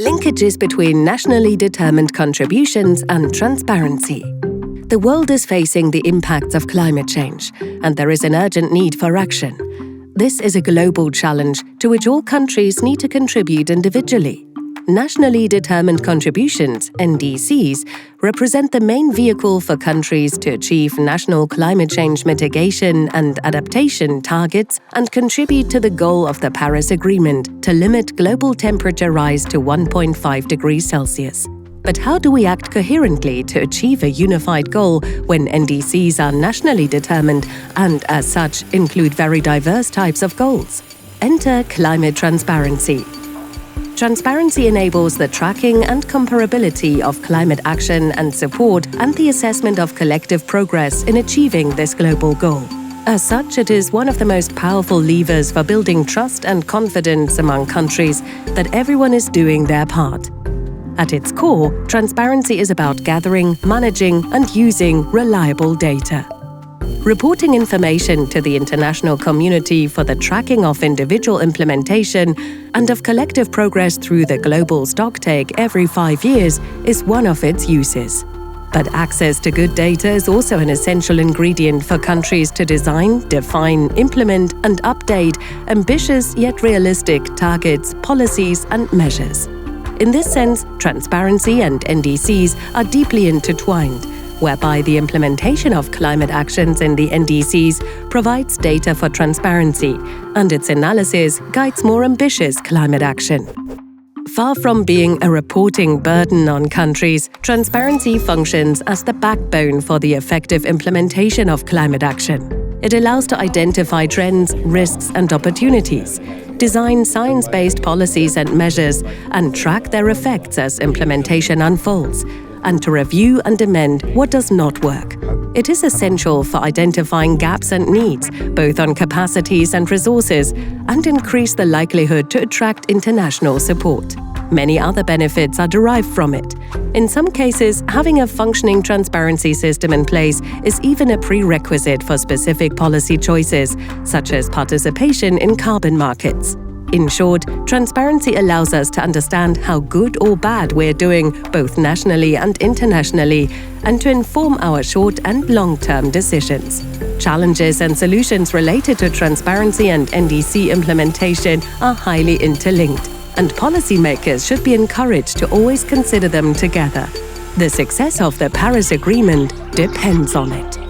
Linkages between nationally determined contributions and transparency. The world is facing the impacts of climate change, and there is an urgent need for action. This is a global challenge to which all countries need to contribute individually. Nationally determined contributions, NDCs, represent the main vehicle for countries to achieve national climate change mitigation and adaptation targets and contribute to the goal of the Paris Agreement to limit global temperature rise to 1.5 degrees Celsius. But how do we act coherently to achieve a unified goal when NDCs are nationally determined and, as such, include very diverse types of goals? Enter climate transparency. Transparency enables the tracking and comparability of climate action and support and the assessment of collective progress in achieving this global goal. As such, it is one of the most powerful levers for building trust and confidence among countries that everyone is doing their part. At its core, transparency is about gathering, managing, and using reliable data. Reporting information to the international community for the tracking of individual implementation and of collective progress through the global stocktake every 5 years is one of its uses. But access to good data is also an essential ingredient for countries to design, define, implement, and update ambitious yet realistic targets, policies, and measures. In this sense, transparency and NDCs are deeply intertwined, whereby the implementation of climate actions in the NDCs provides data for transparency, and its analysis guides more ambitious climate action. Far from being a reporting burden on countries, transparency functions as the backbone for the effective implementation of climate action. It allows to identify trends, risks, and opportunities, design science-based policies and measures, and track their effects as implementation unfolds, and to review and amend what does not work. It is essential for identifying gaps and needs, both on capacities and resources, and increase the likelihood to attract international support. Many other benefits are derived from it. In some cases, having a functioning transparency system in place is even a prerequisite for specific policy choices, such as participation in carbon markets. In short, transparency allows us to understand how good or bad we're doing, both nationally and internationally, and to inform our short- and long-term decisions. Challenges and solutions related to transparency and NDC implementation are highly interlinked, and policymakers should be encouraged to always consider them together. The success of the Paris Agreement depends on it.